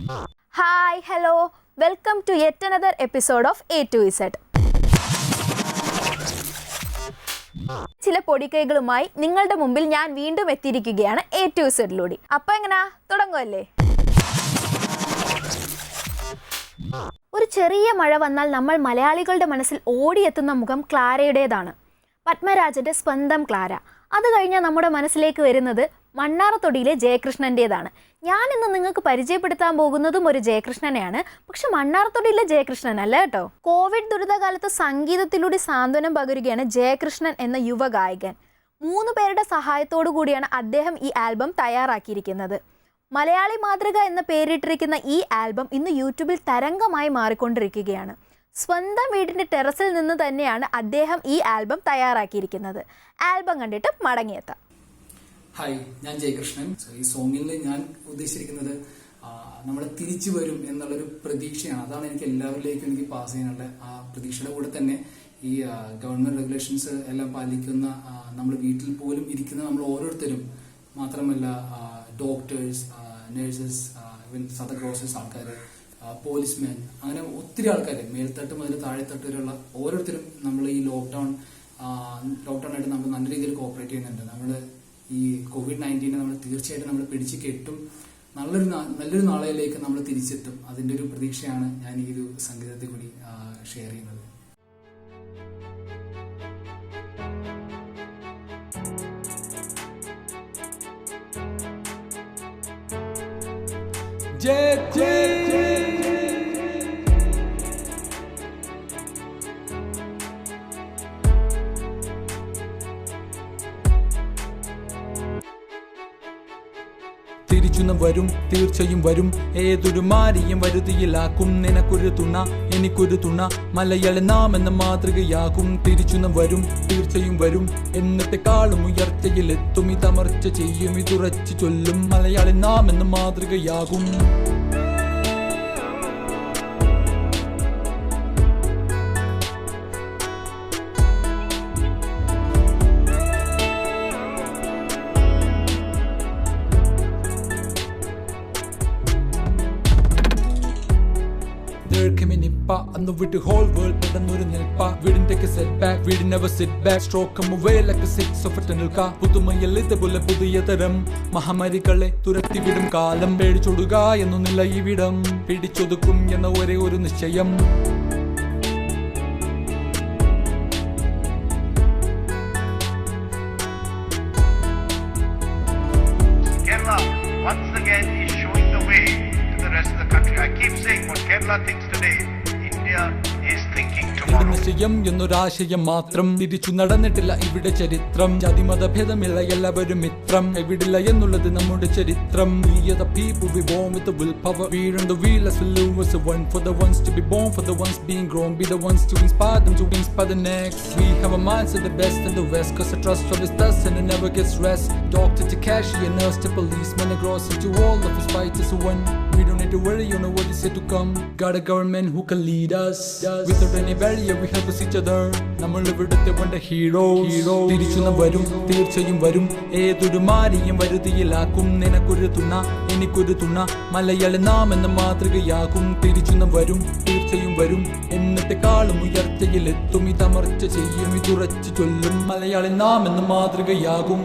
Hi hello welcome to yet another episode of A to Z. ചില പൊടിക്കൈകളുമായി നിങ്ങളുടെ മുമ്പിൽ ഞാൻ വീണ്ടും എത്തിയിരിക്കുകയാണ് എ ടു ഇസഡിലൂടെ. അപ്പൊ എങ്ങനാ തുടങ്ങുമല്ലേ? ഒരു ചെറിയ മഴ വന്നാൽ നമ്മൾ മലയാളികളുടെ മനസ്സിൽ ഓടിയെത്തുന്ന മുഖം ക്ലാരയുടേതാണ്. പത്മരാജന്റെ സ്വന്തം ക്ലാര. അത് കഴിഞ്ഞാൽ നമ്മുടെ മനസ്സിലേക്ക് വരുന്നത് മണ്ണാറത്തൊടിയിലെ ജയകൃഷ്ണൻ്റേതാണ്. ഞാൻ ഇന്ന് നിങ്ങൾക്ക് പരിചയപ്പെടുത്താൻ പോകുന്നതും ഒരു ജയകൃഷ്ണനെയാണ്. പക്ഷെ മണ്ണാറത്തൊടിയിലെ ജയകൃഷ്ണൻ അല്ല കേട്ടോ. കോവിഡ് ദുരിതകാലത്ത് സംഗീതത്തിലൂടെ സാന്ത്വനം പകരുകയാണ് ജയകൃഷ്ണൻ എന്ന യുവഗായകൻ. 3 പേരുടെ സഹായത്തോടു കൂടിയാണ് അദ്ദേഹം ഈ ആൽബം തയ്യാറാക്കിയിരിക്കുന്നത്. മലയാളി മാതൃക എന്ന പേരിട്ടിരിക്കുന്ന ഈ ആൽബം ഇന്ന് യൂട്യൂബിൽ തരംഗമായി മാറിക്കൊണ്ടിരിക്കുകയാണ്. സ്വന്തം വീടിൻ്റെ ടെറസിൽ നിന്ന് തന്നെയാണ് അദ്ദേഹം ഈ ആൽബം തയ്യാറാക്കിയിരിക്കുന്നത്. ആൽബം കണ്ടിട്ട് മടങ്ങിയെത്താം. ഹായ്, ഞാൻ ജയകൃഷ്ണൻ. ഈ സോങ്ങിൽ ഞാൻ ഉദ്ദേശിച്ചിരിക്കുന്നത് നമ്മൾ തിരിച്ചു വരും എന്നുള്ളൊരു പ്രതീക്ഷയാണ്. അതാണ് എനിക്ക് എല്ലാവരിലേക്കും എനിക്ക് പാസ് ചെയ്യാനുള്ള ആ പ്രതീക്ഷയുടെ കൂടെ തന്നെ ഈ ഗവൺമെന്റ് റെഗുലേഷൻസ് എല്ലാം പാലിക്കുന്ന നമ്മൾ വീട്ടിൽ പോലും ഇരിക്കുന്ന നമ്മൾ ഓരോരുത്തരും, മാത്രമല്ല ഡോക്ടേഴ്സ്, നഴ്സസ്, ഇവൻ സദർ ക്രോസസ് ആൾക്കാർ, പോലീസ്മാൻ, അങ്ങനെ ഒത്തിരി ആൾക്കാർ, മേൽത്തട്ട് മുതൽ താഴെത്തട്ട് വരെയുള്ള ഓരോരുത്തരും നമ്മൾ ഈ ലോക്ക്ഡൌൺ ആയിട്ട് നമ്മൾ നല്ല രീതിയിൽ കോപ്പറേറ്റ് ചെയ്യുന്നുണ്ട്. നമ്മൾ ഈ COVID-19 നമ്മൾ തീർച്ചയായിട്ടും നമ്മൾ പിടിച്ചു കെട്ടും, നല്ലൊരു നാളെയിലേക്ക് നമ്മൾ തിരിച്ചെത്തും. അതിന്റെ ഒരു പ്രതീക്ഷയാണ് ഞാൻ ഈ ഒരു സംഗീതത്തെ കൂടി ഷെയർ ചെയ്യുന്നത്. തിരിച്ചു വരും, തീർച്ചയും വരും. ഏതൊരു മാരിയും വരുതിയിലാക്കും. നിനക്കൊരു തുണ, എനിക്കൊരു തുണ, മലയാളി നാം എന്ന മാതൃകയാകും. തിരിച്ചു വരും, തീർച്ചയും വരും. എന്നത്തെക്കാളും ഉയർച്ചയിലെത്തും. ഇതമർച്ച ചെയ്യും, ഇതുറച്ചു ചൊല്ലും. മലയാളി നാം എന്ന മാതൃകയാകും. അന്ന് വിട്ട് ഹോൾ വേൾഡ് പെട്ടെന്നൊരു നിൽപ്പ. വീടിന്റെ സെറ്റ് ബാക്ക്, വീട് never sit back. Stroke away like 6 of a tunnel car. പുതുമയിൽ ഇതുപോലെ പുതിയ തരം മഹാമാരികളെ തുരത്തിവിടും കാലം. പേടിച്ചൊടുക എന്നൊന്നില്ല ഈ വിടം, പിടിച്ചൊതുക്കും എന്ന ഒരേ ഒരു നിശ്ചയം. Kerala once again is showing the way to the rest of the country. I keep saying what Kerala thinks today, India is thinking tomorrow. നിശ്ചയം എന്നൊരാശയം മാത്രം. തിരിച്ചു നടന്നിട്ടില്ല ഇവിടെ ചരിത്രം. ജാതിമത ഭേദമില്ല, എല്ലാവരും മിത്രം. എവിടില്ല എന്നുള്ളത് നമ്മുടെ ചരിത്രം. We are the people, we born with the willpower. We on the wheel as we live as a one. For the ones to be born, for the ones being grown. Be the ones to inspire them to inspire the next. We have a mindset the best in the west. Cause the trust of is us and it never gets rest. Doctor to cashier, nurse to policeman, a grocer to all of his fight is a one. We don't need to worry, you know what is yet to come. Got a government who can lead us. Without any barrier, we help us each other. നമ്മൾ ഇവിടുത്തെ വണ്ട hero. തിരിച്ചു വരും, തീർച്ചയും വരും. ഏതൊരു മാരിയും വരുതിയിലാക്കും. നിനക്കൊരു തുണ, എനിക്കൊരു തുണ, മലയാളി നാം എന്ന മാതൃകയാകും. തിരിച്ചു വരും, തീർച്ചയും വരും. എന്നത്തെക്കാളും ഉയർച്ചയിലെത്തും. ഇതമർച്ച ചെയ്യും, ഇതുറച്ചു ചൊല്ലും. മലയാളി നാം എന്ന മാതൃകയാകും.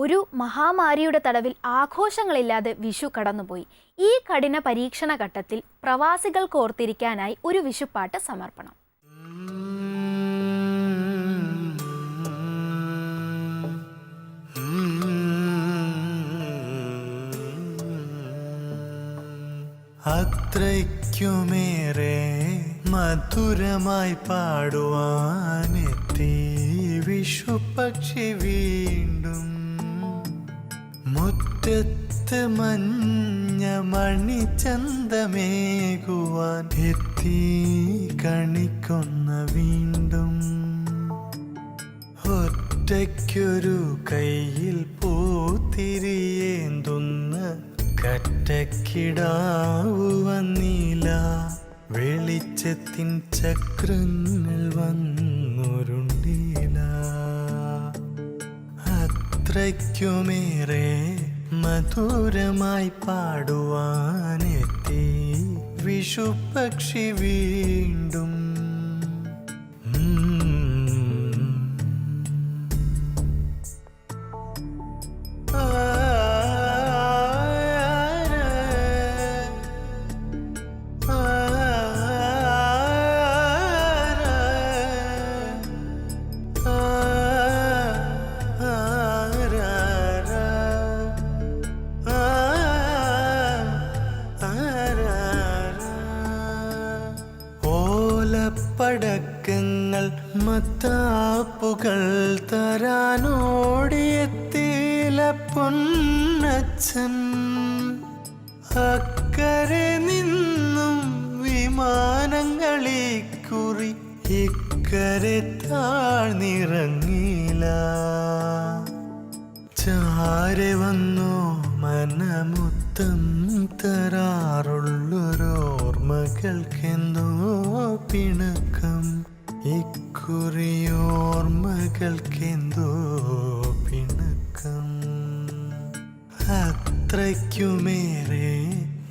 ഒരു മഹാമാരിയുടെ തടവിൽ ആഘോഷങ്ങളില്ലാതെ വിഷു കടന്നുപോയി. ഈ കഠിന പരീക്ഷണ ഘട്ടത്തിൽ പ്രവാസികൾക്ക് ഓർത്തിരിക്കാനായി ഒരു വിഷുപ്പാട്ട് സമർപ്പണം. അത്രയ്ക്കുമേറെ മധുരമായി പാടുവാനെത്തി വിഷുപക്ഷി വീണ്ടും. മുറ്റത്ത് മഞ്ഞ മണിചന്തമേകുവാൻ എത്തി കണിക്കൊന്ന വീണ്ടും. ഒറ്റയ്ക്കൊരു കയ്യിൽ പൂത്തിരിയേന്തുന്ന കറ്റക്കിടാവു വന്നില്ല. വെളിച്ചത്തിൻ ചക്രങ്ങൾ വന്നുരുണ്ടില്ല. അത്രയ്ക്കുമേറെ മധുരമായി പാടുവാനെത്തി വിഷുപക്ഷി വീണ്ടും. ഓലപ്പടക്കങ്ങൾ മത്താപ്പുകൾ തരാനോടിയെത്തിയില പൊന്നച്ഛൻ. അക്കരെ നിന്നും വിമാനങ്ങളിക്കുറി ഇക്കരെ താഴ്ന്നിറങ്ങില്ല. ചാരെ വന്നോ മനമുത്തം തരാറുള്ളൊരോർമ്മകൾക്കെന്തോ പിണക്കം. ഇക്കുറിയോർമ്മകൾക്കെന്തോ പിണക്കം. അത്രയ്ക്കുമേറെ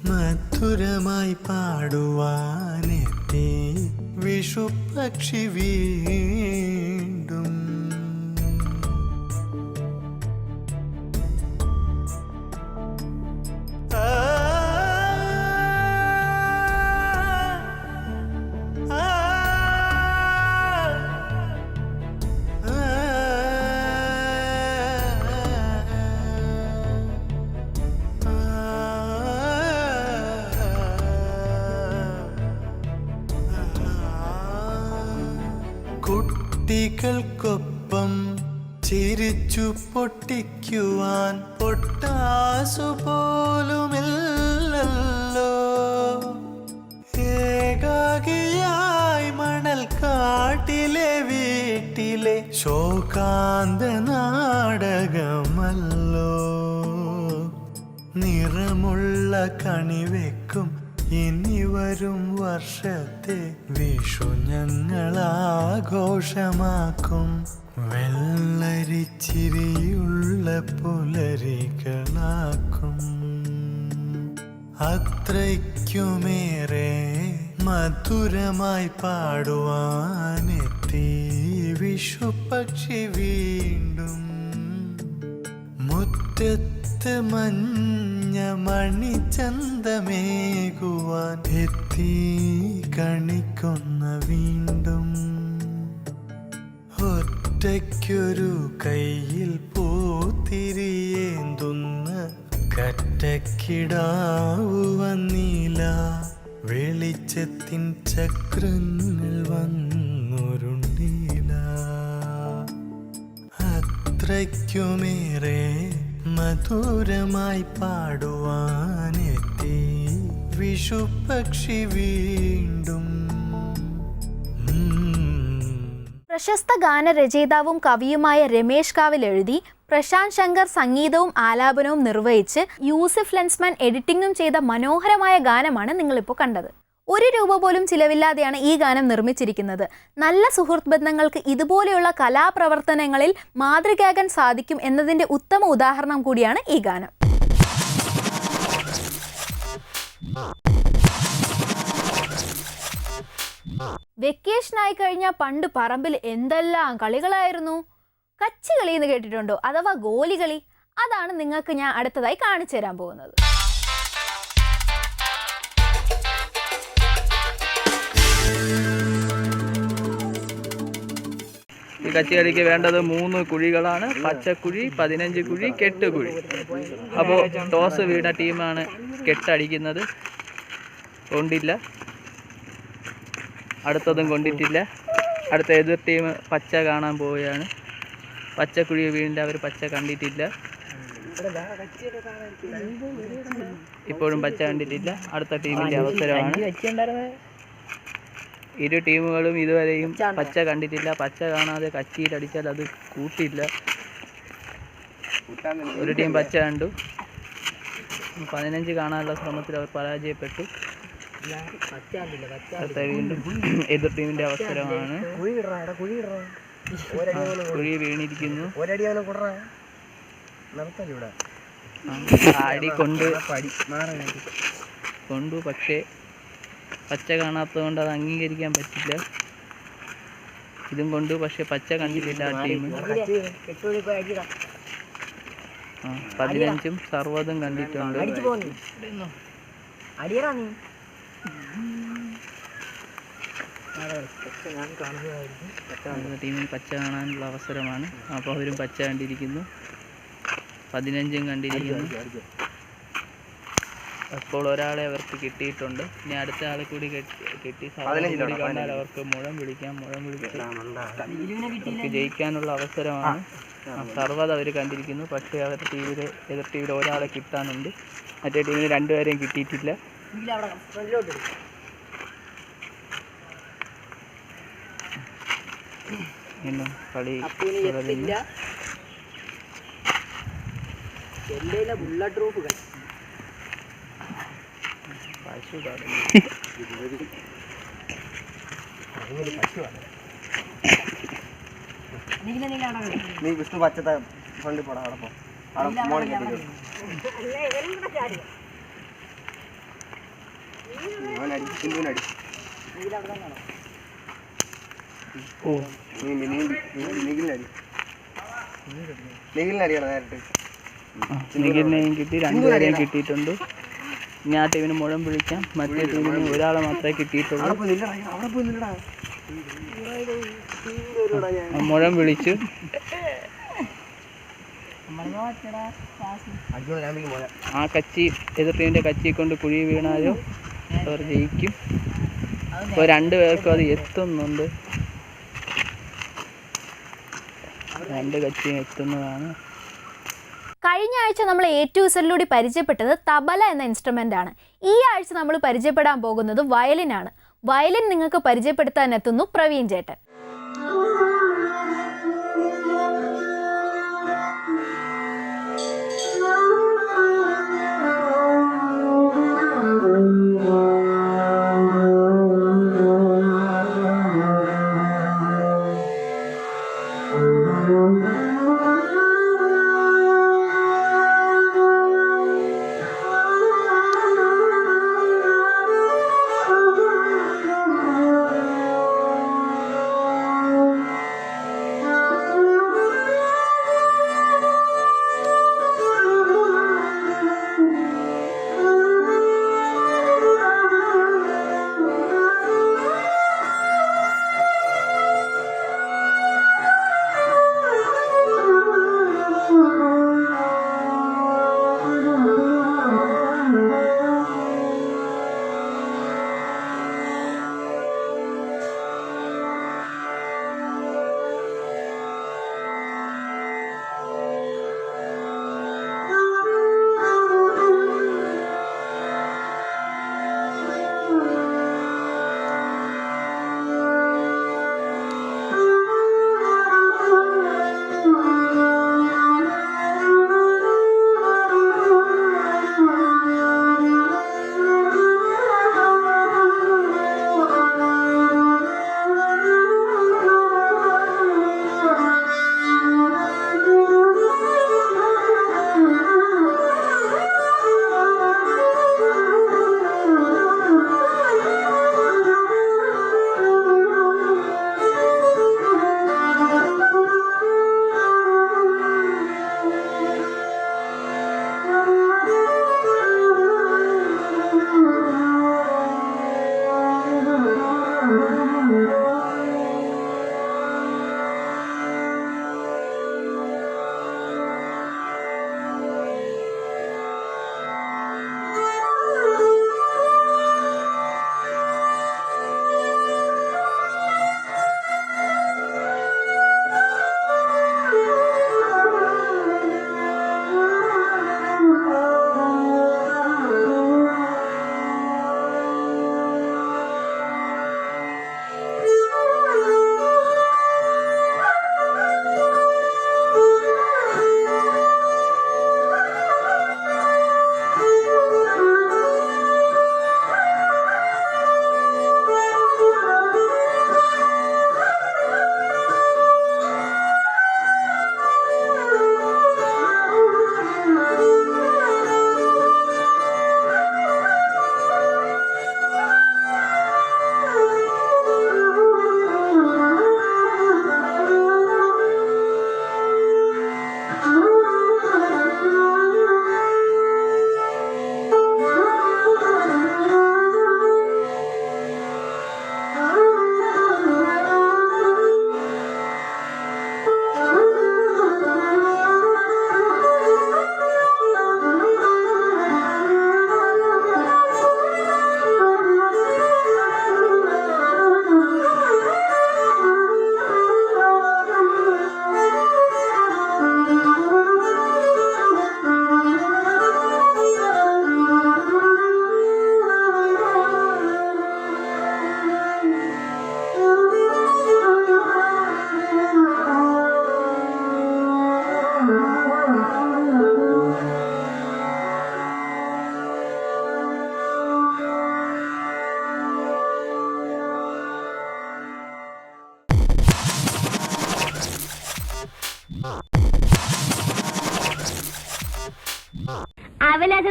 മധുരമായി പാടുവാനെത്തി വിഷുപക്ഷി വീണ്ടും. കുട്ടികൾക്കൊപ്പം ചിരിച്ചു പൊട്ടിക്കുവാൻ പൊട്ടാസു പോലുമില്ലല്ലോ. ഏകാകിയായി മണൽ കാട്ടിലെ വീട്ടിലെ ശോകാന്ത നാടകമല്ലോ. നിറമുള്ള കണിവെക്കും ഇനി വരും വർഷത്തെ വിഷു ഞങ്ങളാഘോഷമാക്കും. വെള്ളരിച്ചിരിയുള്ള പുലരികളാക്കും. അത്രയ്ക്കുമേറെ മധുരമായി പാടുവാനെത്തി വിഷുപക്ഷി വീണ്ടും. മുറ്റത്ത് മഞ്ഞ മണിചന്തമേകുവാൻ എത്തി കണിക്കൊന്ന വീണ്ടും. ഒറ്റയ്ക്കൊരു കയ്യിൽ പൂത്തിരിയേന്തുന്ന കറ്റക്കിടാവു വന്നില്ല. വെളിച്ചത്തിൻ ചക്രങ്ങൾ വന്നൊരുണ്ടില്ല. അത്രയ്ക്കുമേറെ മധുരമായി പാടുവാനെത്തി വിഷുപക്ഷി വീണ്ടും. പ്രശസ്ത ഗാനരചയിതാവും കവിയുമായ രമേശ് കാവിൽ എഴുതി പ്രശാന്ത് ശങ്കർ സംഗീതവും ആലാപനവും നിർവഹിച്ച് യൂസഫ് ലെൻസ്മാൻ എഡിറ്റിംഗും ചെയ്ത മനോഹരമായ ഗാനമാണ് നിങ്ങളിപ്പോൾ കണ്ടത്. 1 രൂപ പോലും ചിലവില്ലാതെയാണ് ഈ ഗാനം നിർമ്മിച്ചിരിക്കുന്നത്. നല്ല സുഹൃത്ത് ബന്ധങ്ങൾക്ക് ഇതുപോലെയുള്ള കലാപ്രവർത്തനങ്ങളിൽ മാതൃകയാകാൻ സാധിക്കും എന്നതിൻ്റെ ഉത്തമ ഉദാഹരണം കൂടിയാണ് ഈ ഗാനം. വെക്കേഷനായി കഴിഞ്ഞാൽ പണ്ട് പറമ്പിൽ എന്തെല്ലാം കളികളായിരുന്നു. കച്ചി കളി എന്ന് കേട്ടിട്ടുണ്ടോ? അഥവാ ഗോലികളി. അതാണ് നിങ്ങൾക്ക് ഞാൻ അടുത്തതായി കാണിച്ചു തരാൻ പോകുന്നത്. ഈ കച്ചികളിക്ക് വേണ്ടത് 3 കുഴികളാണ്. പച്ചക്കുഴി, 15 കുഴി, കെട്ടുകുഴി. അപ്പോൾ ടോസ് വീണ ടീമാണ് കെട്ടടിക്കുന്നത്. കൊണ്ടില്ല, അടുത്തതും കൊണ്ടിട്ടില്ല. അടുത്ത എതിർ ടീം പച്ച കാണാൻ പോവുകയാണ്. പച്ചക്കുഴി വീണിട്ട് അവർ പച്ച കണ്ടിട്ടില്ല. ഇപ്പോഴും പച്ച കണ്ടിട്ടില്ല. അടുത്ത ടീമിൻ്റെ അവസരമാണ്. ഇരു ടീമുകളും ഇതുവരെയും പച്ച കണ്ടിട്ടില്ല. പച്ച കാണാതെ കച്ചിയിലടിച്ചാൽ അത് കൂട്ടില്ല. ഒരു ടീം പച്ച കണ്ടു. 15 കാണാനുള്ള ശ്രമത്തിൽ അവർ പരാജയപ്പെട്ടു. അടുത്ത വീണ്ടും എതിർ ടീമിൻ്റെ അവസരമാണ്. കുഴി വീണിരിക്കുന്നു. ആടി കൊണ്ടു പക്ഷേ പച്ച കാണാത്തത് കൊണ്ട് അത് അംഗീകരിക്കാൻ പറ്റില്ല. ഇതും കൊണ്ടു പക്ഷെ പച്ച കണ്ടില്ല ആ ടീം. 15ഉം സർവ്വതും കണ്ടിട്ടുണ്ട്. ടീമിന് പച്ച കാണാനുള്ള അവസരമാണ്. അപ്പോൾ അവരും പച്ച കണ്ടിരിക്കുന്നു, 15ഉം കണ്ടിരിക്കുന്നു. അപ്പോൾ ഒരാളെ അവർക്ക് കിട്ടിയിട്ടുണ്ട്. ഇനി അടുത്ത ആളെ കൂടി കിട്ടി കൂടി കണ്ടാൽ അവർക്ക് മുഴം വിളിക്കാം. മുഴം വിളിച്ച് അവർക്ക് ജയിക്കാനുള്ള അവസരമാണ്. സർവ്വത് അവർ കണ്ടിരിക്കുന്നു. പക്ഷേ അവരുടെ ടീമിലെ എതിർ ടീമിൽ ഒരാളെ കിട്ടാനുണ്ട്. മറ്റേ ടീമിന് രണ്ടുപേരെയും കിട്ടിയിട്ടില്ല. ഇന്നും കളി തുടരുന്നു. നീ വിഷ്ണു പച്ചത്തെ ഫ്രണ്ടിൽ പോടാ. അവിടെ പോ. അവിടെ മോളിൽ കെട്ടിക്കോ. അവനടി സിന്ധുവിനടി. നിഖിലിനടി. നിഖിലിനടിയാണ് നേരിട്ട്. നിഖിലിനെയും കിട്ടി, രണ്ടുപേരെയും കിട്ടിയിട്ടുണ്ട്. ഇനി ആ ടീമിന് മുഴം വിളിക്കാം. മറ്റേ ടീമിന് ഒരാളെ മാത്രമേ കിട്ടിയിട്ടുള്ളൂ. മുഴം വിളിച്ചു. ആ കച്ചി എതിർ ടീമിൻ്റെ കച്ചി കൊണ്ട് കുഴി വീണാലോ അവർ ജയിക്കും. അപ്പോൾ രണ്ടുപേർക്കും അത് എത്തുന്നുണ്ട്. രണ്ട് കച്ചിയും എത്തുന്നതാണ്. കഴിഞ്ഞ ആഴ്ച നമ്മൾ A2Zലൂടെ പരിചയപ്പെട്ടത് തബല എന്ന ഇൻസ്ട്രുമെൻ്റ് ആണ്. ഈ ആഴ്ച നമ്മൾ പരിചയപ്പെടാൻ പോകുന്നത് വയലിനാണ്. വയലിൻ നിങ്ങൾക്ക് പരിചയപ്പെടുത്താൻ എത്തുന്നു പ്രവീൺ ചേട്ടൻ.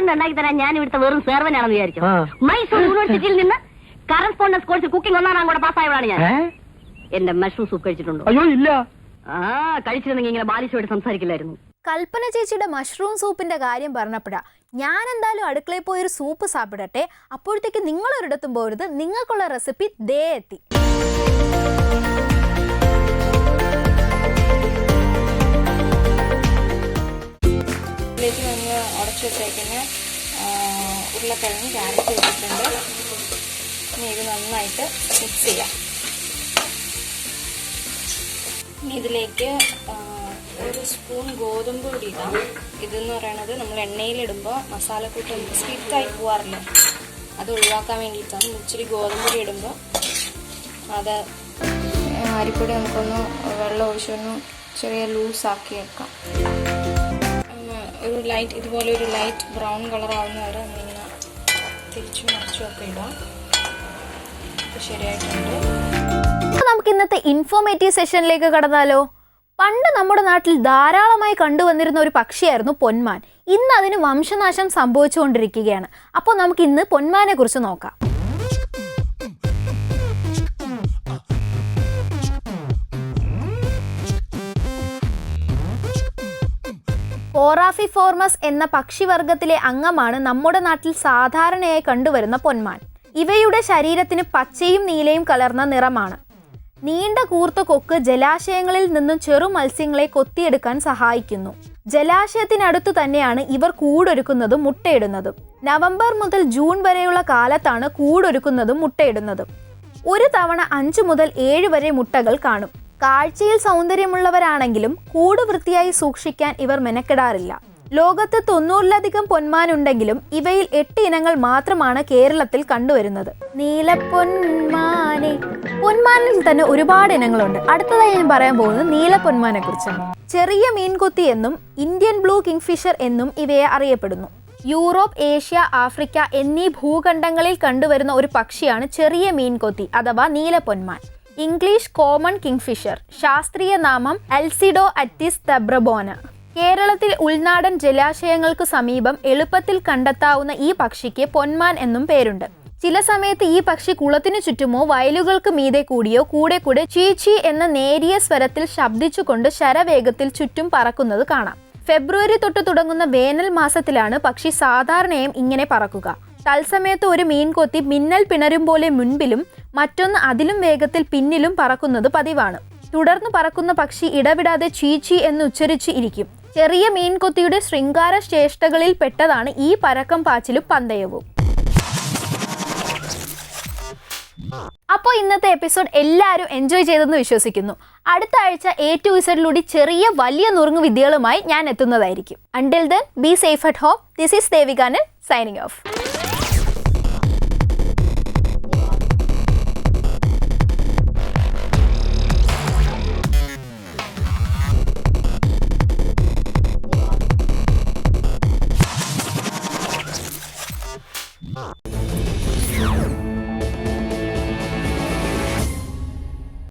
നിന്ന് ഉണ്ടാക്കി തരാൻ ഞാൻ ഇവിടുത്തെ വെറും സെർവനാണെന്ന് വിചാരിച്ചു. മൈസൂർ യൂണിവേഴ്സിറ്റിയിൽ നിന്ന് കറസ്പോണ്ടൻസ് കോഴ്സിൽ കുക്കിംഗ് 1ാം റാങ്കോടെ പാസ്സായവളാണ് ഞാൻ. എന്റെ മഷ്റൂം സൂപ്പ് കഴിച്ചിട്ടുണ്ടോ? അയ്യോ ഇല്ല. കഴിച്ചിരുന്നെങ്കിൽ ഇങ്ങനെ ബാലിശോട് സംസാരിക്കില്ലായിരുന്നു. കൽപ്പന ചേച്ചിയുടെ മഷ്റൂം സൂപ്പിന്റെ കാര്യം പറഞ്ഞപ്പോഴാ ഞാൻ എന്തായാലും അടുക്കളയിൽ പോയി ഒരു സൂപ്പ് സാപ്പിടട്ടെ. അപ്പോഴത്തേക്ക് നിങ്ങളൊരിടത്തും പോരുത്, നിങ്ങൾക്കുള്ള റെസിപ്പി ദേ എത്തി. ഇതിലേക്ക് നമ്മൾ ഉടച്ചു വെച്ചേക്കുന്ന ഉരുളക്കിഴങ്ങ് ക്യാരറ്റ് ഇട്ടിട്ടുണ്ട്. ഇനി ഇത് നന്നായിട്ട് മിക്സ് ചെയ്യാം. ഇനി ഇതിലേക്ക് 1 സ്പൂൺ ഗോതമ്പ് പൊടി ഇടാം. ഇതെന്ന് പറയുന്നത് നമ്മൾ എണ്ണയിലിടുമ്പോൾ മസാലക്കൂട്ട് സ്റ്റിക്കായി പോവാറില്ല, അത് ഒഴിവാക്കാൻ വേണ്ടിയിട്ടാണ്. ഇച്ചിരി ഗോതമ്പ് പൊടി ഇടുമ്പോൾ അത് അരിപ്പൊടി നമുക്കൊന്ന് വെള്ളം ഒഴിച്ചൊന്ന് ചെറിയ ലൂസാക്കി വെക്കാം. ഒരു ലൈറ്റ് ഇതുപോലെ ഒരു ലൈറ്റ് ബ്രൗൺ കളർ ആവുന്ന വരെ നമ്മളിങ്ങനെ തിരിച്ചും മറിച്ചും ഒക്കെ ഇടാം. ശരിയായിട്ടുണ്ട്. നമുക്ക് ഇന്നത്തെ ഇൻഫോർമേറ്റീവ് സെഷനിലേക്ക് കടന്നാലോ? പണ്ട് നമ്മുടെ നാട്ടിൽ ധാരാളമായി കണ്ടുവന്നിരുന്ന ഒരു പക്ഷിയായിരുന്നു പൊന്മാൻ. ഇന്ന് അതിന് വംശനാശം സംഭവിച്ചുകൊണ്ടിരിക്കുകയാണ്. അപ്പോൾ നമുക്ക് ഇന്ന് പൊന്മാനെ കുറിച്ച് നോക്കാം. പോറാഫിഫോർമസ് എന്ന പക്ഷിവർഗത്തിലെ അംഗമാണ് നമ്മുടെ നാട്ടിൽ സാധാരണയായി കണ്ടുവരുന്ന പൊന്മാൻ. ഇവയുടെ ശരീരത്തിന് പച്ചയും നീലയും കലർന്ന നിറമാണ്. നീണ്ട കൂർത്ത കൊക്ക് ജലാശയങ്ങളിൽ നിന്നും ചെറു മത്സ്യങ്ങളെ കൊത്തിയെടുക്കാൻ സഹായിക്കുന്നു. ജലാശയത്തിനടുത്തു തന്നെയാണ് ഇവർ കൂടൊരുക്കുന്നതും മുട്ടയിടുന്നതും. നവംബർ മുതൽ ജൂൺ വരെയുള്ള കാലത്താണ് കൂടൊരുക്കുന്നതും മുട്ടയിടുന്നതും. ഒരു തവണ 5 മുതൽ 7 വരെ മുട്ടകൾ കാണും. കാഴ്ചയിൽ സൗന്ദര്യമുള്ളവരാണെങ്കിലും കൂട് വൃത്തിയായി സൂക്ഷിക്കാൻ ഇവർ മെനക്കെടാറില്ല. ലോകത്ത് 90-ലധികം പൊന്മാനുണ്ടെങ്കിലും ഇവയിൽ 8 ഇനങ്ങൾ മാത്രമാണ് കേരളത്തിൽ കണ്ടുവരുന്നത്. നീലപ്പൊന്മാനെ. പൊന്മാനിൽ തന്നെ ഒരുപാട് ഇനങ്ങളുണ്ട്. അടുത്തതായി ഞാൻ പറയാൻ പോകുന്നത് നീലപ്പൊന്മാനെ കുറിച്ചാണ്. ചെറിയ മീൻകൊത്തി എന്നും ഇന്ത്യൻ ബ്ലൂ കിങ്ഫിഷർ എന്നും ഇവയെ അറിയപ്പെടുന്നു. യൂറോപ്പ്, ഏഷ്യ, ആഫ്രിക്ക എന്നീ ഭൂഖണ്ഡങ്ങളിൽ കണ്ടുവരുന്ന ഒരു പക്ഷിയാണ് ചെറിയ മീൻകൊത്തി അഥവാ നീലപ്പൊന്മാൻ. English common kingfisher. ശാസ്ത്രീയ നാമം എൽസിഡോ അറ്റിസ് തെബ്രബോന. കേരളത്തിൽ ഉൾനാടൻ ജലാശയങ്ങൾക്ക് സമീപം എളുപ്പത്തിൽ കണ്ടെത്താവുന്ന ഈ പക്ഷിക്ക് പൊന്മാൻ എന്നും പേരുണ്ട്. ചില സമയത്ത് ഈ പക്ഷി കുളത്തിനു ചുറ്റുമോ വയലുകൾക്ക് മീതെ കൂടിയോ കൂടെ ചീച്ചി എന്ന നേരിയ സ്വരത്തിൽ ശബ്ദിച്ചുകൊണ്ട് ശരവേഗത്തിൽ ചുറ്റും പറക്കുന്നത് കാണാം. ഫെബ്രുവരി തൊട്ട് തുടങ്ങുന്ന വേനൽ മാസത്തിലാണ് പക്ഷി സാധാരണയായും ഇങ്ങനെ പറക്കുക. തത്സമയത്ത് ഒരു മീൻകൊത്തി മിന്നൽ പിണരും പോലെ മുൻപിലും മറ്റൊന്ന് അതിലും വേഗത്തിൽ പിന്നിലും പറക്കുന്നത് പതിവാണ്. തുടർന്ന് പറക്കുന്ന പക്ഷി ഇടവിടാതെ ചീച്ചി എന്ന് ഉച്ചരിച്ച് ഇരിക്കും. ചെറിയ മീൻകൊത്തിയുടെ ശൃംഗാര ശ്രേഷ്ഠകളിൽ പെട്ടതാണ് ഈ പരക്കം പാച്ചിലും പന്തയവും. അപ്പോൾ ഇന്നത്തെ എപ്പിസോഡ് എല്ലാവരും എൻജോയ് ചെയ്തെന്ന് വിശ്വസിക്കുന്നു. അടുത്ത ആഴ്ച A to Z ചെറിയ വലിയ നുറുങ്ങു വിദ്യകളുമായി ഞാൻ എത്തുന്നതായിരിക്കും. Until then, be safe at home. This is Devikanand signing off.